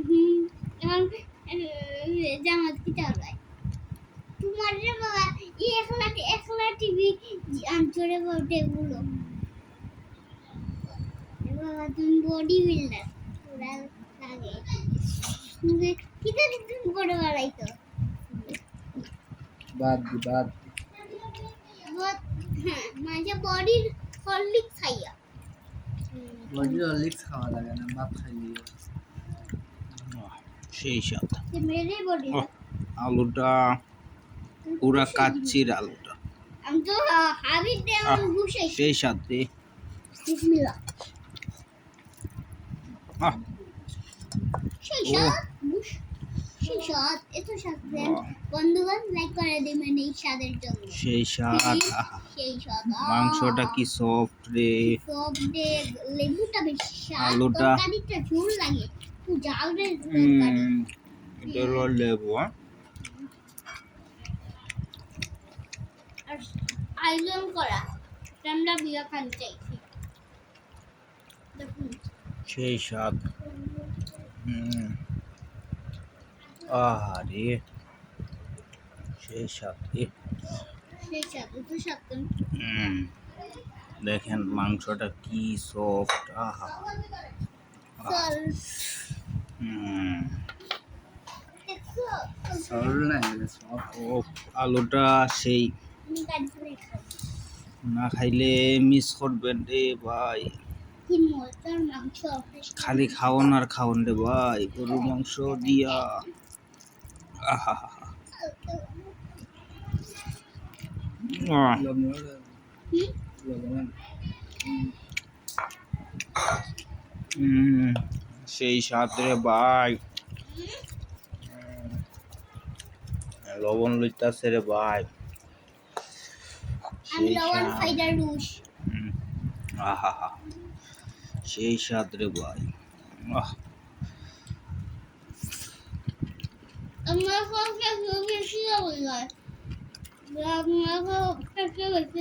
এখন জামাত কি চালায় তোমার রে বাবা একলা টিভি আনছরে বটে গুলো বাবা তুমি বডি বিল্ডার পুরা লাগে তুমি কিটা তুমি বড় বাড়াইতো বাদ হ্যাঁ माझ्या बॉडी हॉर्लिक्स खाइया বডি হরলিক্স খাওয়া লাগে না, ভাত খাইলি সেই স্বাদ। ये मेरे बॉडी আলুটা পুরা কাচ্চির আলুটা हम तो हाबिट दे আহ, घुसे সেই স্বাদ রে। बिस्मिल्लाह আহ, সেই স্বাদ বুশ সেই স্বাদ এত স্বাদ দেন বন্ধুগণ লাইক করে দিবেন এই স্বাদের জন্য সেই স্বাদ। আহা, সেই স্বাদ মাংসটা কি সফট রে। সব দে লেবুটা বেশি স্বাদ আলুটা তরকারিটা ঝোল লাগে তো জাল রে তরকারি এটা হলো লেবু। আর আয়োজন করা আমরা বিয়া খান চাইছি দেখুন সেই স্বাদ। আরে সেই স্বাদ রে। সেই স্বাদ এত স্বাদ তো দেখেন মাংসটা কি সফট। আহা চল সরল না এগুলো সব। ও আলুটা সেই আমি কাটি ফেলে খাই না খাইলে মিস করবেন রে ভাই। কি মজার মাংস খালি খাওন আর খাওন রে ভাই, গরুর মাংস দিয়া। আহা সেই স্বাদ রে ভাই। লবণ লইতাছে রে ভাই। আমি সেই লবণ স্বাদ। খাই না রুশ আহা সেই স্বাদ রে ভাই। আহ আমার কাছে বেশি লাগে আমার কাছে বেশি